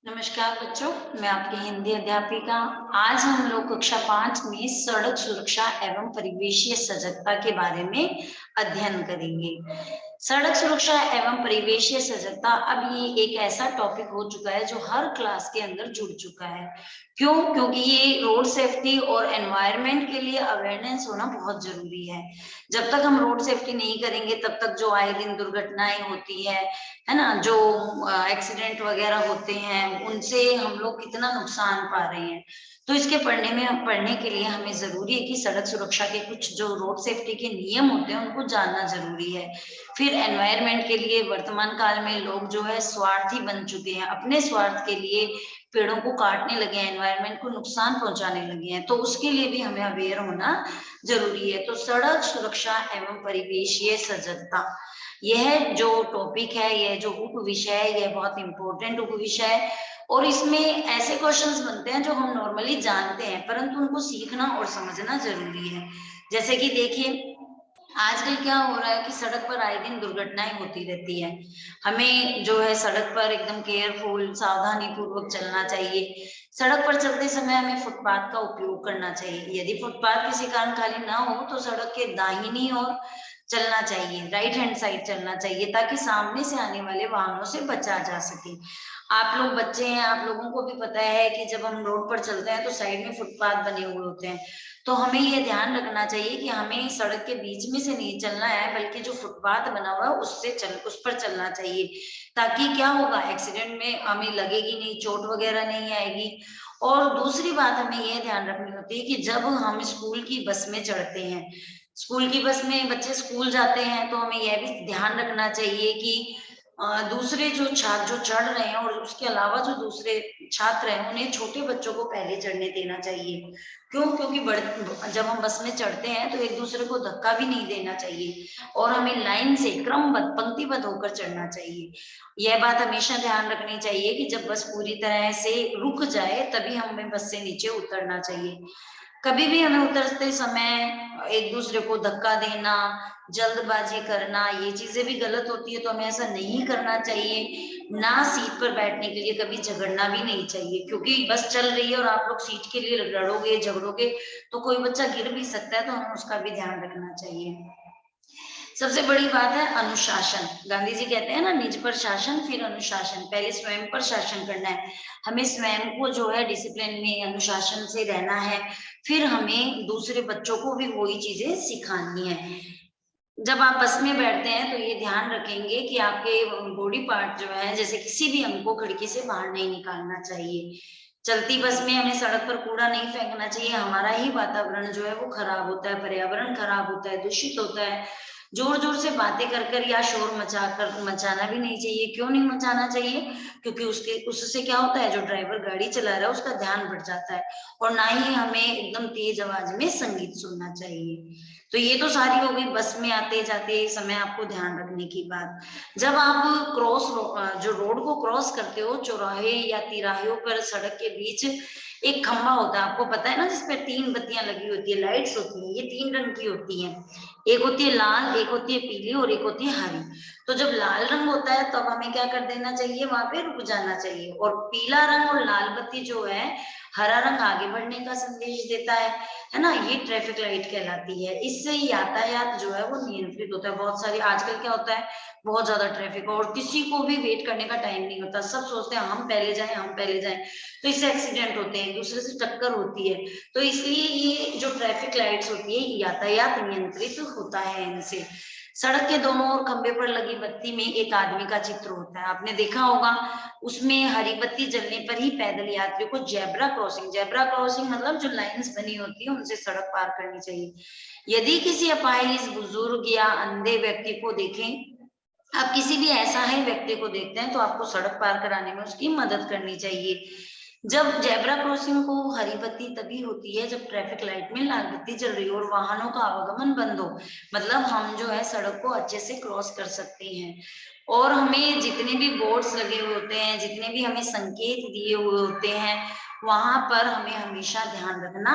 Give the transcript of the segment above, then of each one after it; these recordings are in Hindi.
नमस्कार बच्चों, मैं आपकी हिंदी अध्यापिका। आज हम लोग कक्षा 5 में सड़क सुरक्षा एवं परिवेशीय सजगता के बारे में अध्ययन करेंगे। सड़क सुरक्षा एवं परिवेशीय सजगता अब ये एक ऐसा टॉपिक हो चुका है जो हर क्लास के अंदर जुड़ चुका है। क्यों? क्योंकि ये रोड सेफ्टी और एनवायरनमेंट के लिए अवेयरनेस होना बहुत जरूरी है। जब तक हम रोड सेफ्टी नहीं करेंगे तब तक जो आए दिन दुर्घटनाएं होती है ना, जो एक्सीडेंट वगैरह होते हैं उनसे हम लोग कितना नुकसान पा रहे हैं। तो इसके पढ़ने के लिए हमें जरूरी है कि सड़क सुरक्षा के कुछ जो रोड सेफ्टी के नियम होते हैं उनको जानना जरूरी है। फिर एनवायरनमेंट के लिए वर्तमान काल में लोग जो है स्वार्थी बन चुके हैं, अपने स्वार्थ के लिए पेड़ों को काटने लगे हैं, एनवायरनमेंट को नुकसान पहुंचाने लगे हैं। तो उसके लिए भी हमें अवेयर होना जरूरी है। तो सड़क सुरक्षा एवं परिवेशीय सजगता, यह जो टॉपिक है, यह जो उप विषय है, यह बहुत इंपॉर्टेंट उप विषय है। और इसमें ऐसे क्वेश्चंस बनते हैं जो हम नॉर्मली जानते हैं, परंतु उनको सीखना और समझना जरूरी है। जैसे कि देखिए, आजकल क्या हो रहा है कि सड़क पर आए दिन दुर्घटनाएं होती रहती है। हमें जो है सड़क पर एकदम केयरफुल, सावधानी पूर्वक चलना चाहिए। सड़क पर चलते समय हमें फुटपाथ का उपयोग करना चाहिए। यदि फुटपाथ किसी कारण खाली ना हो तो सड़क के दाहिनी ओर चलना चाहिए, राइट हैंड साइड चलना चाहिए, ताकि सामने से आने वाले वाहनों से बचा जा सके। आप लोग बच्चे हैं, आप लोगों को भी पता है कि जब हम रोड पर चलते हैं तो साइड में फुटपाथ बने हुए होते हैं। तो हमें ये ध्यान रखना चाहिए कि हमें सड़क के बीच में से नहीं चलना है, बल्कि जो फुटपाथ बना हुआ है उस पर चलना चाहिए। ताकि क्या होगा, एक्सीडेंट में हमें लगेगी नहीं, चोट वगैरह नहीं आएगी। और दूसरी बात हमें ये ध्यान रखनी होती है कि जब हम स्कूल की बस में चढ़ते हैं, स्कूल की बस में बच्चे स्कूल जाते हैं, तो हमें यह भी ध्यान रखना चाहिए कि दूसरे जो छात्र जो चढ़ रहे हैं और उसके अलावा जो दूसरे छात्र हैं, उन्हें छोटे बच्चों को पहले चढ़ने देना चाहिए। क्यों? क्योंकि जब हम बस में चढ़ते हैं तो एक दूसरे को धक्का भी नहीं देना चाहिए और हमें लाइन से क्रमबद्ध, पंक्तिबद्ध होकर चढ़ना चाहिए। यह बात हमेशा ध्यान रखनी चाहिए कि जब बस पूरी तरह से रुक जाए तभी हमें बस से नीचे उतरना चाहिए। कभी भी हमें उतरते समय एक दूसरे को धक्का देना, जल्दबाजी करना, ये चीजें भी गलत होती है, तो हमें ऐसा नहीं करना चाहिए। ना सीट पर बैठने के लिए कभी झगड़ना भी नहीं चाहिए, क्योंकि बस चल रही है और आप लोग सीट के लिए लड़ोगे, झगड़ोगे तो कोई बच्चा गिर भी सकता है, तो हमें उसका भी ध्यान रखना चाहिए। सबसे बड़ी बात है अनुशासन। गांधी जी कहते हैं ना, निज पर शासन फिर अनुशासन। पहले स्वयं पर शासन करना है, हमें स्वयं को जो है डिसिप्लिन में, अनुशासन से रहना है। फिर हमें दूसरे बच्चों को भी वही चीजें सिखानी है। जब आप बस में बैठते हैं तो ये ध्यान रखेंगे कि आपके बॉडी पार्ट जो है, जैसे किसी भी अंग को खिड़की से बाहर नहीं निकालना चाहिए। चलती बस में हमें सड़क पर कूड़ा नहीं फेंकना चाहिए, हमारा ही वातावरण जो है वो खराब होता है, पर्यावरण खराब होता है, दूषित होता है। जोर जोर से बातें कर कर या शोर मचाना भी नहीं चाहिए। क्यों नहीं मचाना चाहिए? क्योंकि उससे क्या होता है, जो ड्राइवर गाड़ी चला रहा है उसका ध्यान बढ़ जाता है। और ना ही हमें एकदम तेज आवाज में संगीत सुनना चाहिए। तो ये तो सारी हो गई बस में आते जाते समय आपको ध्यान रखने की बात। जब आप जो रोड को क्रॉस करते हो, चौराहे या तिराहे पर सड़क के बीच एक खंभा होता है, आपको पता है ना, जिसपे 3 बत्तियां लगी होती है, लाइट्स होती है। ये 3 रंग की होती है, एक होती है लाल, एक होती है पीली और एक होती है हरी। तो जब लाल रंग होता है तब हमें क्या कर देना चाहिए, वहां पे रुक जाना चाहिए। और पीला रंग और लाल बत्ती जो है, हरा रंग आगे बढ़ने का संदेश देता है ना, ये ट्रैफिक लाइट कहलाती है। इससे यातायात जो है वो नियंत्रित होता है। बहुत सारी आजकल क्या होता है, बहुत ज्यादा ट्रैफिक और किसी को भी वेट करने का टाइम नहीं होता, सब सोचते हैं हम पहले जाएं, हम पहले जाएं। तो इससे एक्सीडेंट होते हैं, एक दूसरे से टक्कर होती है। तो इसलिए ये जो ट्रैफिक लाइट्स होती है, यातायात नियंत्रित होता है इनसे। सड़क के दोनों ओर खंबे पर लगी बत्ती में एक आदमी का चित्र होता है, आपने देखा होगा। उसमें हरी बत्ती जलने पर ही पैदल यात्रियों को जेब्रा क्रॉसिंग मतलब जो लाइंस बनी होती है उनसे सड़क पार करनी चाहिए। यदि किसी अपाहिज, बुजुर्ग या अंधे व्यक्ति को देखें, आप किसी भी असहाय व्यक्ति को देखते हैं तो आपको सड़क पार कराने में उसकी मदद करनी चाहिए। जब जेब्रा क्रॉसिंग को हरी बत्ती तभी होती है जब ट्रैफिक लाइट में लाल बत्ती चल रही हो और वाहनों का आवागमन बंद हो, मतलब हम जो है सड़क को अच्छे से क्रॉस कर सकते हैं। और हमें जितने भी बोर्ड्स लगे हुए होते हैं, जितने भी हमें संकेत दिए हुए होते हैं, वहां पर हमें हमेशा ध्यान रखना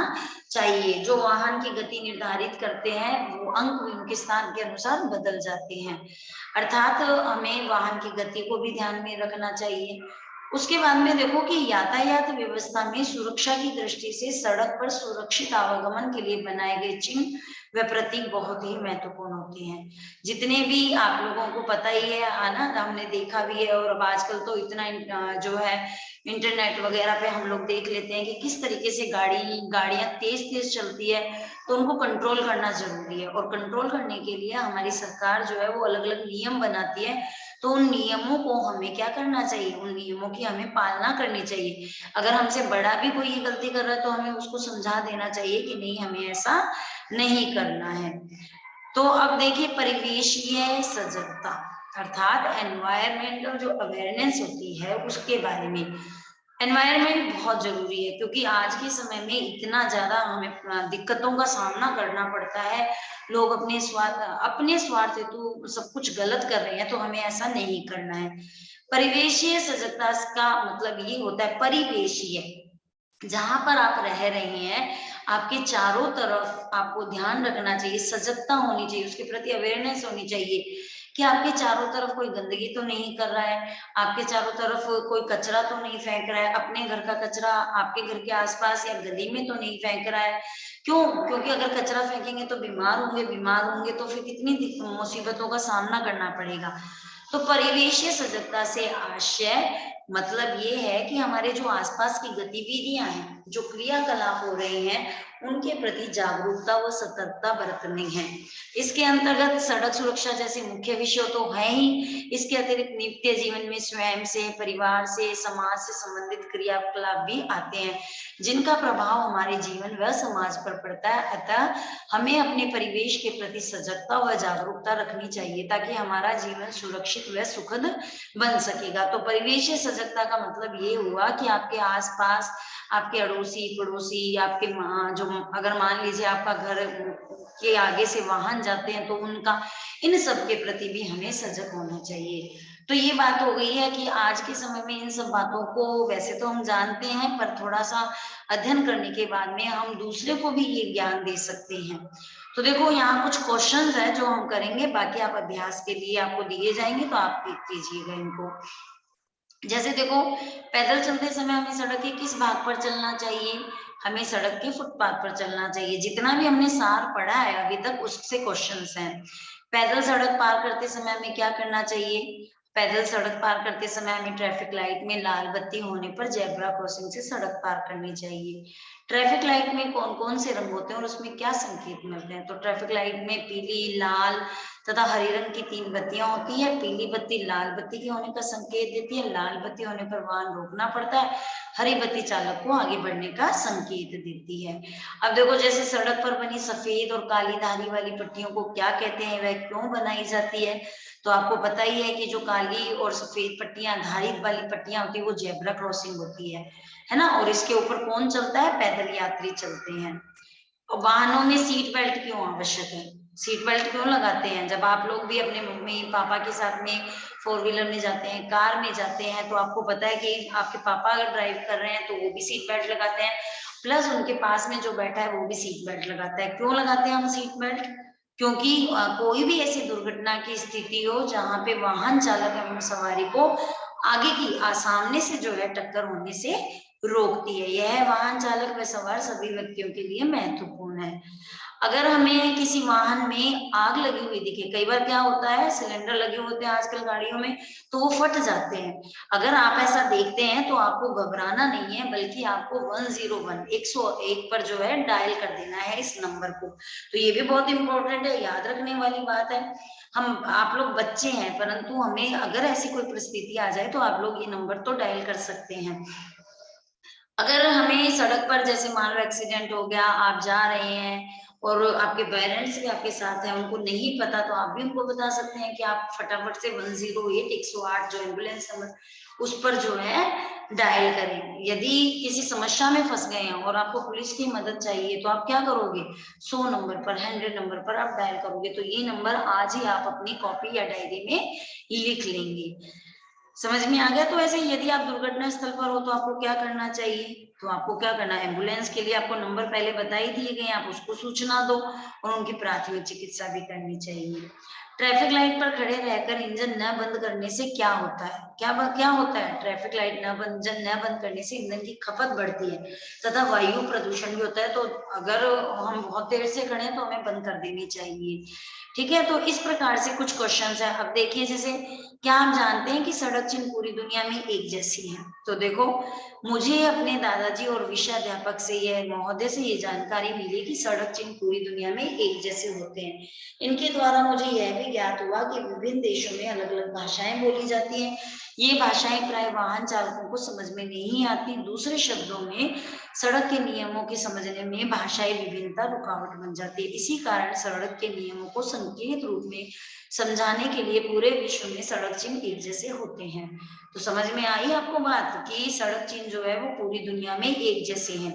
चाहिए। जो वाहन की गति निर्धारित करते हैं वो अंक उनके स्थान के अनुसार बदल जाते हैं, अर्थात हमें वाहन की गति को भी ध्यान में रखना चाहिए। उसके बाद में देखो कि यातायात व्यवस्था में सुरक्षा की दृष्टि से सड़क पर सुरक्षित आवागमन के लिए बनाए गए चिन्ह व प्रतीक बहुत ही महत्वपूर्ण होते हैं। जितने भी आप लोगों को पता ही है ना, हमने देखा भी है, और अब आजकल तो इतना जो है इंटरनेट वगैरह पे हम लोग देख लेते हैं कि किस तरीके से गाड़ियां तेज तेज चलती है, तो उनको कंट्रोल करना जरूरी है। और कंट्रोल करने के लिए हमारी सरकार जो है वो अलग अलग नियम बनाती है, तो उन नियमों को हमें क्या करना चाहिए, उन नियमों की हमें पालना करनी चाहिए। अगर हमसे बड़ा भी कोई ये गलती कर रहा है तो हमें उसको समझा देना चाहिए कि नहीं, हमें ऐसा नहीं करना है। तो अब देखिए, परिवेशीय सजगता अर्थात एनवायरमेंटल जो अवेयरनेस होती है उसके बारे में। एनवायरमेंट बहुत जरूरी है, क्योंकि आज के समय में इतना ज्यादा हमें दिक्कतों का सामना करना पड़ता है। लोग अपने स्वार्थ हेतु सब कुछ गलत कर रहे हैं, तो हमें ऐसा नहीं करना है। परिवेशीय सजगता का मतलब ये होता है, परिवेशीय जहां पर आप रह रहे हैं, आपके चारों तरफ आपको ध्यान रखना चाहिए, सजगता होनी चाहिए, उसके प्रति अवेयरनेस होनी चाहिए कि आपके चारों तरफ कोई गंदगी तो नहीं कर रहा है, आपके चारों तरफ कोई कचरा तो नहीं फेंक रहा है, अपने घर का कचरा आपके घर के आसपास या गली में तो नहीं फेंक रहा है। क्यों? क्योंकि अगर कचरा फेंकेंगे तो बीमार होंगे तो फिर कितनी मुसीबतों का सामना करना पड़ेगा। तो परिवेशीय सजगता से आशय मतलब ये है कि हमारे जो आसपास की गतिविधियां हैं, जो क्रियाकलाप हो रहे हैं, उनके प्रति जागरूकता व सतर्कता बरतनी है। इसके अंतर्गत सड़क सुरक्षा जैसे मुख्य विषय तो है ही, इसके अतिरिक्त नित्य जीवन में स्वयं से, परिवार से, समाज से संबंधित क्रियाकलाप भी आते हैं, जिनका प्रभाव हमारे जीवन व समाज पर पड़ता है। अतः हमें अपने परिवेश के प्रति सजगता व जागरूकता रखनी चाहिए, ताकि हमारा जीवन सुरक्षित व सुखद बन सकेगा। तो परिवेशीय सजगता का मतलब ये हुआ कि आपके आसपास, आपके अड़ोसी पड़ोसी, आपके जो अगर मान लीजिए आपका घर के आगे से वाहन जाते हैं, तो उनका, इन सब के प्रति भी हमें सजग होना चाहिए। तो ये बात हो गई है कि आज के समय में इन सब बातों को वैसे तो हम जानते हैं, पर थोड़ा सा अध्ययन करने के बाद में हम दूसरे को भी ये ज्ञान दे सकते हैं। तो देखो, यहाँ कुछ क्वेश्चंस है जो हम करेंगे, बाकी आप अभ्यास के लिए आपको दिए जाएंगे, तो आप कीजिएगा इनको। जैसे देखो, पैदल चलते समय हमें सड़क के किस भाग पर चलना चाहिए? हमें सड़क के फुटपाथ पर चलना चाहिए। जितना भी हमने सार पढ़ा है अभी तक, उससे क्वेश्चंस हैं। पैदल सड़क पार करते समय हमें क्या करना चाहिए? पैदल सड़क पार करते समय हमें ट्रैफिक लाइट में लाल बत्ती होने पर जेब्रा क्रॉसिंग से सड़क पार करनी चाहिए। ट्रैफिक लाइट में कौन कौन से रंग होते हैं और उसमें क्या संकेत मिलते हैं? तो ट्रैफिक लाइट में पीली, लाल तथा हरे रंग की 3 बत्तियां होती है। पीली बत्ती लाल बत्ती के होने का संकेत देती है, लाल बत्ती होने पर वाहन रोकना पड़ता है, हरी बत्ती चालक को आगे बढ़ने का संकेत देती है। अब देखो, जैसे सड़क पर बनी सफेद और काली धारी वाली पट्टियों को क्या कहते हैं, वह क्यों बनाई जाती है? तो आपको पता ही है कि जो काली और सफेद पट्टियां, धारी वाली पट्टियां होती है, वो जेब्रा क्रॉसिंग होती है ना। और इसके ऊपर कौन चलता है? पैदल यात्री चलते हैं। वाहनों में सीट बेल्ट क्यों आवश्यक है? सीट बेल्ट क्यों लगाते हैं? जब आप लोग भी अपने मम्मी पापा के साथ में फोर व्हीलर में जाते हैं, कार में जाते हैं, तो आपको पता है कि आपके पापा अगर ड्राइव कर रहे हैं तो वो भी सीट बेल्ट लगाते हैं, प्लस उनके पास में जो बैठा है वो भी सीट बेल्ट लगाता है। क्यों लगाते हैं हम सीट बेल्ट? क्योंकि कोई भी ऐसी दुर्घटना की स्थिति हो जहां पे वाहन चालक एवं सवारी को आगे की सामने से जो है टक्कर होने से रोकती है। यह वाहन चालक व सवार सभी व्यक्तियों के लिए महत्वपूर्ण है। अगर हमें किसी वाहन में आग लगी हुई दिखे, कई बार क्या होता है, सिलेंडर लगे होते हैं आजकल गाड़ियों में, तो वो फट जाते हैं। अगर आप ऐसा देखते हैं तो आपको घबराना नहीं है, बल्कि आपको 101 101 पर जो है डायल कर देना है इस नंबर को। तो ये भी बहुत इंपॉर्टेंट है, याद रखने वाली बात है। आप लोग बच्चे हैं, परंतु हमें अगर ऐसी कोई परिस्थिति आ जाए तो आप लोग ये नंबर तो डायल कर सकते हैं। अगर हमें सड़क पर, जैसे मान लो एक्सीडेंट हो गया, आप जा रहे हैं और आपके पेरेंट्स भी आपके साथ हैं, उनको नहीं पता, तो आप भी उनको बता सकते हैं कि आप फटाफट से 108 108 जो एम्बुलेंस नंबर, उस पर जो है डायल करें। यदि किसी समस्या में फंस गए हैं और आपको पुलिस की मदद चाहिए, तो आप क्या करोगे? 100 नंबर पर, 100 नंबर पर आप डायल करोगे। तो ये नंबर आज ही आप अपनी कॉपी या डायरी में लिख लेंगे। समझ में आ गया? तो ऐसे यदि आप दुर्घटना स्थल पर हो तो आपको क्या करना चाहिए? तो आपको क्या करना है, एम्बुलेंस के लिए आपको नंबर पहले बता ही दिए गए, आप उसको सूचना दो और उनकी प्राथमिक चिकित्सा भी करनी चाहिए। ट्रैफिक लाइट पर खड़े रहकर इंजन न बंद करने से क्या होता है? क्या होता है? ट्रैफिक लाइट इंजन न बंद करने से ईंधन की खपत बढ़ती है तथा वायु प्रदूषण भी होता है। तो अगर हम बहुत देर से खड़े हैं तो हमें बंद कर देनी चाहिए। ठीक है, तो इस प्रकार से कुछ क्वेश्चंस हैं। अब देखिए, जैसे क्या आप जानते हैं कि सड़क चिन्ह पूरी दुनिया में एक जैसी है? तो देखो, मुझे अपने दादाजी और विषयाध्यापक से महोदय से ये जानकारी मिली कि सड़क चिन्ह पूरी दुनिया में एक जैसे होते हैं। इनके द्वारा मुझे यह भी ज्ञात हुआ कि विभिन्न देशों में अलग अलग भाषाएं बोली जाती हैं। ये भाषाएं प्राय वाहन चालकों को समझ में नहीं आती। दूसरे शब्दों में, सड़क के नियमों के समझने में भाषाई विभिन्नता रुकावट बन जाती है। इसी कारण सड़क के नियमों को संकेत रूप में समझाने के लिए पूरे विश्व में सड़क चिन्ह एक जैसे होते हैं। तो समझ में आई आपको बात कि सड़क चिन्ह जो है वो पूरी दुनिया में एक जैसे हैं।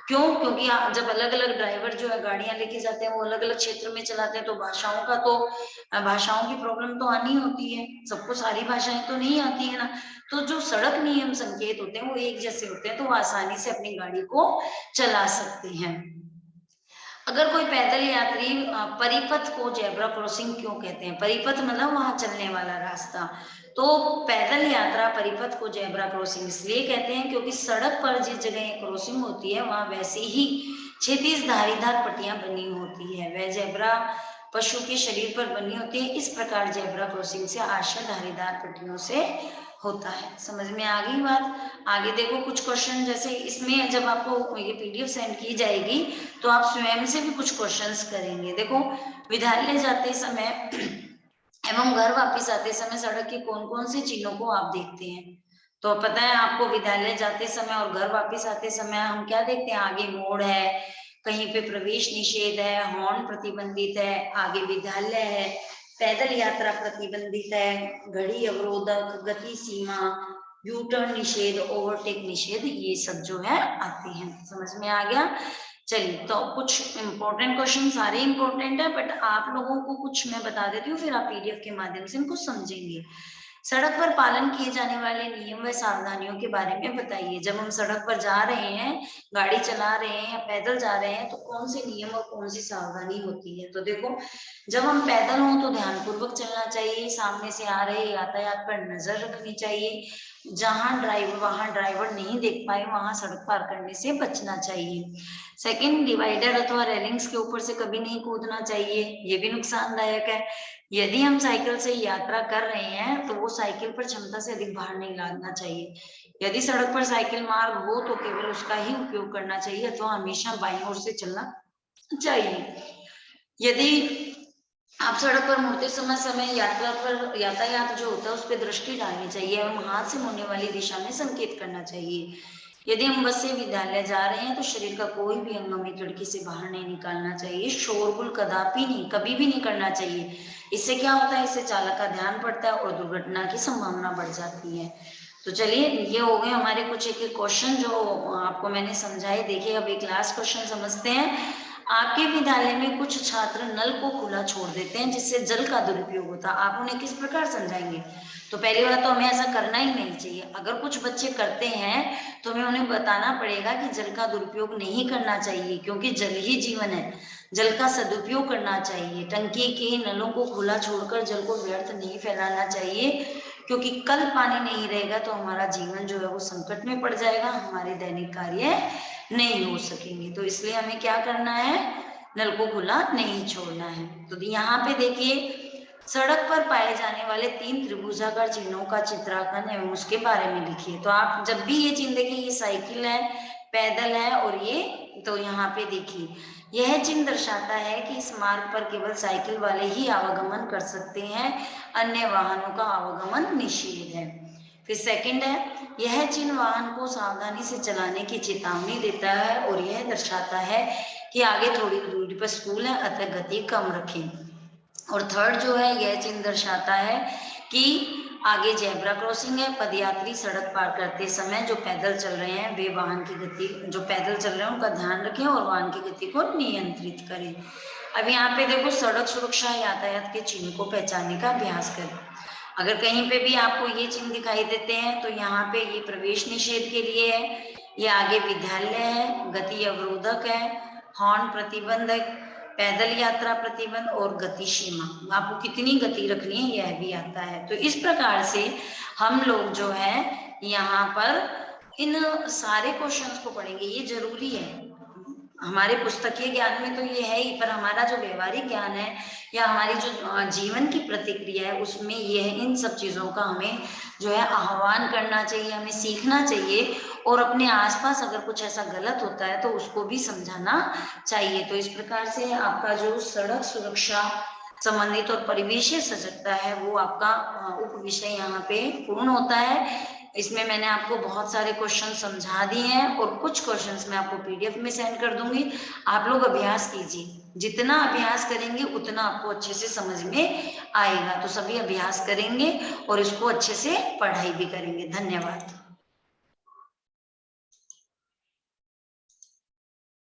क्यों? क्योंकि जब अलग अलग ड्राइवर जो है गाड़ियां लेके जाते हैं, वो अलग अलग क्षेत्र में चलाते हैं, तो भाषाओं की प्रॉब्लम तो आनी होती है। सबको सारी भाषाएं तो नहीं आती है ना। तो जो सड़क नियम संकेत होते हैं वो एक जैसे होते हैं, तो वो आसानी से अपनी गाड़ी को चला सकते हैं। अगर कोई पैदल यात्री परिपथ को जेब्रा क्रॉसिंग क्यों कहते हैं? परिपथ मतलब वहां चलने वाला रास्ता। तो पैदल यात्रा परिपथ को जेब्रा क्रॉसिंग इसलिए कहते हैं क्योंकि सड़क पर जिस जगह क्रॉसिंग होती है वहां वैसी ही क्षैतिज धारीदार पट्टियां बनी होती है। वह जेब्रा पशु के शरीर पर बनी होती है। इस प्रकार जेब्रा क्रॉसिंग से आशय धारीदार पट्टियों से होता है। समझ में आ गई बात? आगे देखो कुछ क्वेश्चन, जैसे इसमें जब आपको ये पीडीएफ सेंड की जाएगी तो आप स्वयं से भी कुछ क्वेश्चंस करेंगे। देखो, विद्यालय जाते समय एवं घर वापस आते समय सड़क के कौन कौन से चिन्हों को आप देखते हैं? तो पता है आपको, विद्यालय जाते समय और घर वापस आते समय हम क्या देखते हैं? आगे मोड़ है, कहीं पे प्रवेश निषेध है, हॉर्न प्रतिबंधित है, आगे विद्यालय है, पैदल यात्रा प्रतिबंधित है, घड़ी अवरोधक, गति सीमा, यू टर्न निषेध, ओवरटेक निषेध, ये सब जो है आते हैं। समझ में आ गया? चलिए, तो कुछ इंपॉर्टेंट क्वेश्चन, सारे इंपॉर्टेंट है, बट आप लोगों को कुछ मैं बता देती हूँ, फिर आप पीडीएफ के माध्यम से इनको समझेंगे। सड़क पर पालन किए जाने वाले नियम व सावधानियों के बारे में बताइए। जब हम सड़क पर जा रहे हैं, गाड़ी चला रहे हैं या पैदल जा रहे हैं, तो कौन से नियम और कौन सी सावधानी होती है? तो देखो, जब हम पैदल हों तो ध्यानपूर्वक चलना चाहिए, सामने से आ रहे यातायात पर नजर रखनी चाहिए, वहां ड्राइवर नहीं देख पाए वहां सड़क पार करने से बचना चाहिए। सेकंड, डिवाइडर अथवा रेलिंग्स के ऊपर से कभी नहीं कूदना चाहिए, ये भी नुकसानदायक है। यदि हम साइकिल से यात्रा कर रहे हैं तो वो साइकिल पर क्षमता से अधिक भार नहीं लादना चाहिए। यदि सड़क पर साइकिल मार्ग हो तो केवल उसका ही उपयोग करना चाहिए अथवा हमेशा बाईं ओर से चलना चाहिए। यदि आप सड़क पर मुड़ते समय यातायात जो होता है उस पर दृष्टि डालनी चाहिए एवं हाथ से मुड़ने वाली दिशा में संकेत करना चाहिए। यदि हम बस से विद्यालय जा रहे हैं तो शरीर का कोई भी अंग हमें खिड़की से बाहर नहीं निकालना चाहिए। शोरगुल कदापि नहीं, कभी भी नहीं करना चाहिए। इससे क्या होता है? इससे चालक का ध्यान बढ़ता है और दुर्घटना की संभावना बढ़ जाती है। तो चलिए, ये हो गए हमारे कुछ एक क्वेश्चन जो आपको मैंने समझाए। देखिए, अब एक लास्ट क्वेश्चन समझते हैं। आपके विद्यालय में कुछ छात्र नल को खुला छोड़ देते हैं जिससे जल का दुरुपयोग होता है, आप उन्हें किस प्रकार समझाएंगे? तो पहली बात तो हमें ऐसा करना ही नहीं चाहिए। अगर कुछ बच्चे करते हैं तो हमें उन्हें बताना पड़ेगा कि जल का दुरुपयोग नहीं करना चाहिए, क्योंकि जल ही जीवन है। जल का सदुपयोग करना चाहिए। टंकी के नलों को खुला छोड़कर जल को व्यर्थ नहीं फैलाना चाहिए, क्योंकि कल पानी नहीं रहेगा तो हमारा जीवन जो है वो संकट में पड़ जाएगा, हमारे दैनिक कार्य नहीं हो सकेंगे। तो इसलिए हमें क्या करना है? नल को खुला नहीं छोड़ना है। तो यहाँ पे देखिए, सड़क पर पाए जाने वाले 3 त्रिभुजाकार चिन्हों का चित्रांकन एवं उसके बारे में लिखिए। तो आप जब भी ये चिन्ह देखिए, ये साइकिल है, पैदल है और ये, तो यहाँ पे देखिए, यह चिन्ह दर्शाता है कि इस मार्ग पर केवल साइकिल वाले ही आवागमन कर सकते हैं, अन्य वाहनों का आवागमन निषेध है। फिर सेकंड है, यह चिन्ह वाहन को सावधानी से चलाने की चेतावनी देता है और यह दर्शाता है कि आगे थोड़ी दूरी पर स्कूल है, अतः गति कम रखें। और थर्ड जो है, यह चिन्ह दर्शाता है कि आगे जेब्रा क्रॉसिंग है, पदयात्री सड़क पार करते समय जो पैदल चल रहे हैं वे वाहन की गति, जो पैदल चल रहे हैं उनका ध्यान रखें और वाहन की गति को नियंत्रित करें। अब यहाँ पे देखो, सड़क सुरक्षा यातायात के चिन्ह को पहचानने का अभ्यास करें। अगर कहीं पे भी आपको ये चिन्ह दिखाई देते हैं तो यहाँ पे ये प्रवेश निषेध के लिए है, ये आगे विद्यालय है, गति अवरोधक है, हॉर्न प्रतिबंधक, पैदल यात्रा प्रतिबंध और गति सीमा, आपको कितनी गति रखनी है यह भी आता है। तो इस प्रकार से हम लोग जो है यहाँ पर इन सारे क्वेश्चंस को पढ़ेंगे, ये जरूरी है। हमारे पुस्तकीय ज्ञान में तो ये है ही, पर हमारा जो व्यवहारिक ज्ञान है या हमारी जो जीवन की प्रतिक्रिया है उसमें ये है, इन सब चीजों का हमें जो है आह्वान करना चाहिए, हमें सीखना चाहिए और अपने आसपास अगर कुछ ऐसा गलत होता है तो उसको भी समझाना चाहिए। तो इस प्रकार से आपका जो सड़क सुरक्षा संबंधित और परिवेशीय सजगता है वो आपका उप विषय यहाँ पे पूर्ण होता है। इसमें मैंने आपको बहुत सारे क्वेश्चन समझा दिए हैं और कुछ क्वेश्चंस मैं आपको पीडीएफ में सेंड कर दूंगी, आप लोग अभ्यास कीजिए। जितना अभ्यास करेंगे उतना आपको अच्छे से समझ में आएगा। तो सभी अभ्यास करेंगे और इसको अच्छे से पढ़ाई भी करेंगे। धन्यवाद।